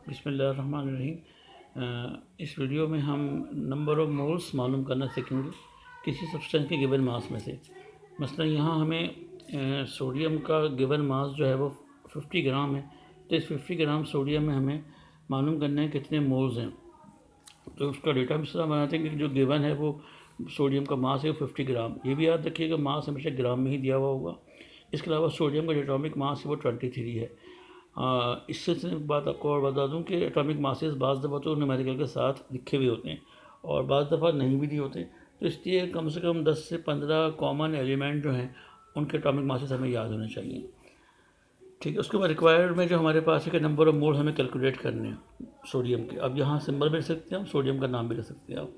बिस्मिल्लाहिर्रहमानिर्रहीम। इस वीडियो में हम नंबर ऑफ़ मोल्स मालूम करना सीखेंगे किसी सब्सटेंस के गिवन मास में से। मसलन यहाँ हमें सोडियम का गिवन मास जो है वो 50 ग्राम है। तो इस 50 ग्राम सोडियम में हमें मालूम करना है कितने मोल्स हैं। तो उसका डेटा भी तरह बनाते हैं कि जो गिवन है वो सोडियम का मास है वो 50 ग्राम। ये भी याद रखिएगा मास हमेशा ग्राम में ही दिया हुआ होगा। इसके अलावा सोडियम का जो एटॉमिक मास है वो 23 है। इससे बात आपको और बता दूं कि एटॉमिक मासेस बाज़ दफ़ा तो न्यूमेरिकल के साथ लिखे भी होते हैं और बाज़ दफ़ा नहीं भी दिए होते। तो इसलिए कम से कम 10 से 15 कॉमन एलिमेंट जो हैं उनके एटॉमिक मासेस हमें याद होने चाहिए। ठीक है, उसके बाद रिक्वायर्ड में जो हमारे पास है कि नंबर ऑफ मोल हमें कैलकुलेट करने हैं सोडियम के। अब यहाँ सिंबल भी लिख सकते हैं आप, सोडियम का नाम भी लिख सकते हैं आप।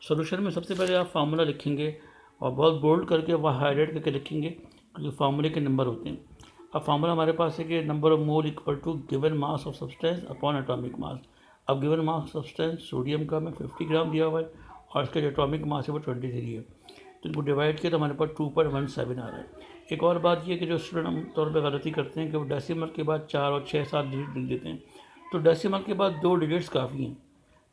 सोल्यूशन में सबसे पहले आप फार्मूला लिखेंगे और बहुत बोल्ड करके वह हाईलाइट करके लिखेंगे क्योंकि फार्मूले के नंबर होते हैं। अब फार्मूला हमारे पास है कि number of mole equal to given mass of substance upon atomic mass. अब गिवन मास सब्सटेंस सोडियम का हमें 50 ग्राम दिया हुआ है और इसका जो एटॉमिक मास है वो 23 है। तो इनको डिवाइड किया तो हमारे पास 2.17 आ रहा है। एक और बात ये कि जो स्टूडेंट आम तौर पर गलती करते हैं कि वो डेसिमल के बाद 4 और 6 7 डिजिट लिख देते हैं। तो डेसिमल के बाद 2 डिजिट्स काफ़ी हैं।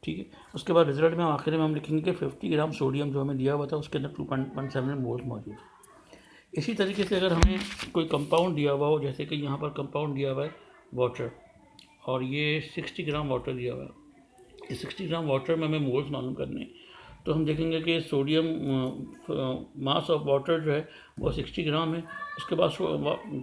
ठीक है, उसके बाद रिजल्ट में आखिर में हम लिखेंगे कि 50 ग्राम सोडियम जो हमें दिया हुआ था उसके अंदर 2.17 मोल्स मौजूद है। इसी तरीके से अगर हमें कोई कंपाउंड दिया हुआ हो, जैसे कि यहाँ पर कंपाउंड दिया हुआ है वाटर और ये 60 ग्राम वाटर दिया हुआ है, इस 60 ग्राम वाटर में हमें मोल्स मालूम करने हैं। तो हम देखेंगे कि सोडियम मास ऑफ वाटर जो है वो 60 ग्राम है। उसके बाद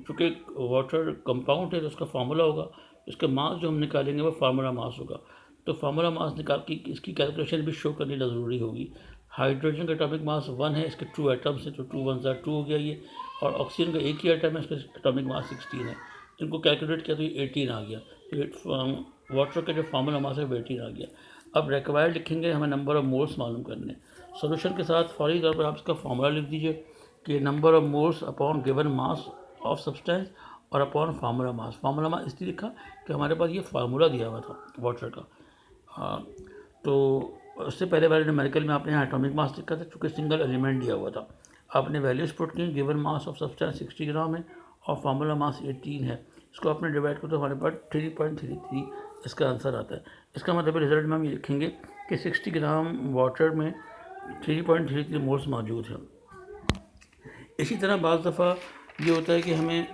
चूँकि वाटर कंपाउंड है तो उसका फार्मूला होगा, इसका मास जो हम निकालेंगे वो फार्मूला मास होगा। तो फार्मूला मास निकाल के इसकी कैलकुलेशन भी शो करनी ज़रूरी होगी। हाइड्रोजन का एटॉमिक मास 1 है, इसके 2 एटम्स हैं तो 2 1 ज़ा 2 हो गया ये। और ऑक्सीजन का एक ही एटम है, इसका एटॉमिक मास 16 है। इनको कैलकुलेट किया तो ये 18 आ गया। तो वाटर का जो फार्मूला मास है वो 18 आ गया। अब रिक्वायर्ड लिखेंगे, हमें नंबर ऑफ मोल्स मालूम करने। सोल्यूशन के साथ फौरी तौर पर आप इसका फार्मूला लिख दीजिए कि number of moles upon given mass of substance और upon formula mass. Formula mass इसलिए लिखा कि हमारे पास ये फार्मूला दिया हुआ था वाटर का। तो उससे पहले वाले न्यूमेरिकल में आपने यहाँ एटॉमिक मास लिखा था, चूँकि सिंगल एलिमेंट दिया हुआ था। आपने वैल्यूज पुट की, गिवन मास ऑफ सब्सटेंस 60 ग्राम है और फार्मूला मास 18 है। इसको आपने डिवाइड कर तो हमारे पास 3.33 इसका आंसर आता है। इसका मतलब रिजल्ट में हम ये लिखेंगे कि 60 ग्राम वाटर में 3.33 मोल्स मौजूद है। इसी तरह बाज़ दफ़ा ये होता है कि हमें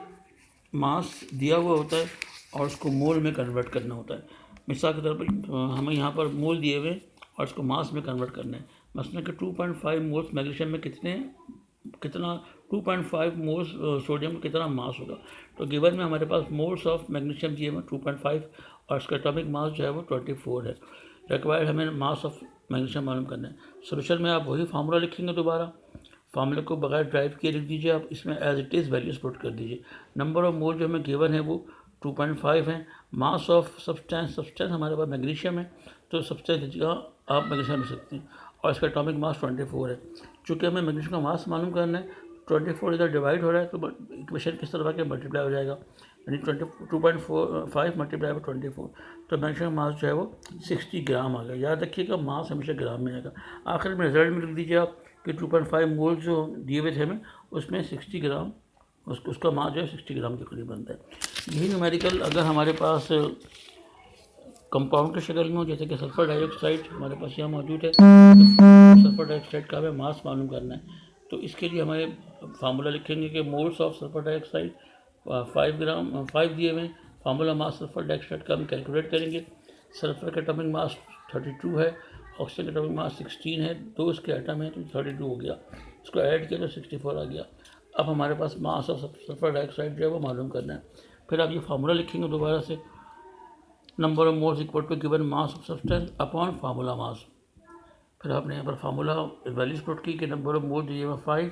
मास दिया हुआ होता है और उसको मोल में कन्वर्ट करना होता है। मिसाल के तौर पर हमें यहाँ पर मोल दिए हुए और इसको मास में कन्वर्ट करना है। मसलन कि 2.5 मोल्स मैग्नीशियम में कितना 2.5 मोल्स सोडियम में कितना मास होगा। तो गिवन में हमारे पास मोल्स ऑफ मैग्नीशियम दिए हुए 2.5 और इसका एटॉमिक मास जो है वो 24 है। रिक्वायर्ड हमें मास ऑफ मैग्नीशियम मालूम करना है। सोल्यूशन में आप वही फार्मूला लिखेंगे, दोबारा फार्मूले को बगैर ड्राइव किए लिख दीजिए। आप इसमें as it is values put कर दीजिए। नंबर ऑफ मोल जो हमें गिवन है वो 2.5 है। मास ऑफ सब्सटेंस हमारे पास मैग्नीशियम है तो सब्सटेंस की जगह आप मैग्नीशियम लिख सकते हैं और इसका एटॉमिक मास 24 है। चूँकि हमें मैग्नीशियम का मास मालूम करना है, 24 इधर डिवाइड हो रहा है तो इक्वेशन किस तरह के मल्टीप्लाई हो जाएगा, यानी 2.5 मल्टीप्लाई बाई 24। तो मैग्नीशियम का मास जो है वो 60 ग्राम आ गया। याद रखिएगा मास हमेशा ग्राम में आएगा। आखिर में रिजल्ट में लिख दीजिए आप कि 2.5 मोल जो दिए हुए थे हमें उसमें 60 ग्राम उसका मास जो है 60 ग्राम के करीब बनता है। यही न्यूमेरिकल अगर हमारे पास कंपाउंड के शक्ल में हो, जैसे कि सल्फर डाइऑक्साइड हमारे पास यहाँ मौजूद है, तो सल्फर डाइऑक्साइड का हमें मास मालूम करना है। तो इसके लिए हमारे फार्मूला लिखेंगे कि मोल्स ऑफ सल्फर डाइऑक्साइड 5 ग्राम 5 दिए हुए। फार्मूला मास सल्फर डाइऑक्साइड का हम कैलकुलेट करेंगे। सल्फर का एटॉमिक मास 32 है, ऑक्सीजन का एटॉमिक मास 16 है, 2 इसके एटम है तो 32 हो गया। इसको ऐड किया तो 64 आ गया। अब हमारे पास मास ऑफ सल्फर डाइऑक्साइड जो है वो मालूम करना है। फिर आप ये फार्मूला लिखेंगे दोबारा से, number of moles equal to given mass of substance upon formula mass. फिर आपने यहाँ पर फार्मूला वैल्यूज पुट की कि नंबर ऑफ मोल दिए हुए 5,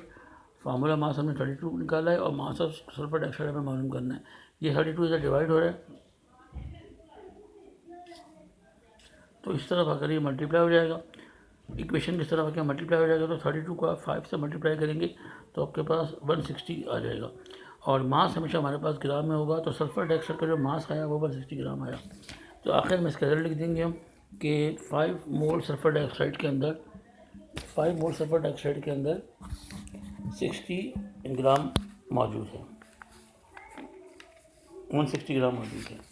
फार्मूला मास हमने 32 निकाला है और मास ऑफ सल्फर डाइऑक्साइड हमें मालूम करना है। ये 32 इधर डिवाइड हो रहा है तो इस तरफ अगर ये मल्टीप्लाई हो जाएगा, इक्वेशन किस तरह का मल्टीप्लाई हो जाएगा तो 32 को आप 5 से मल्टीप्लाई करेंगे तो आपके पास 160 आ जाएगा। और मास हमेशा हमारे पास ग्राम में होगा तो सल्फर डाइऑक्साइड का जो मास आया वो 160 ग्राम आया। तो आखिर में इसका रिजल्ट लिख देंगे हम कि 5 मोल सल्फर डाइऑक्साइड के अंदर 60 ग्राम मौजूद है, 160 ग्राम मौजूद है।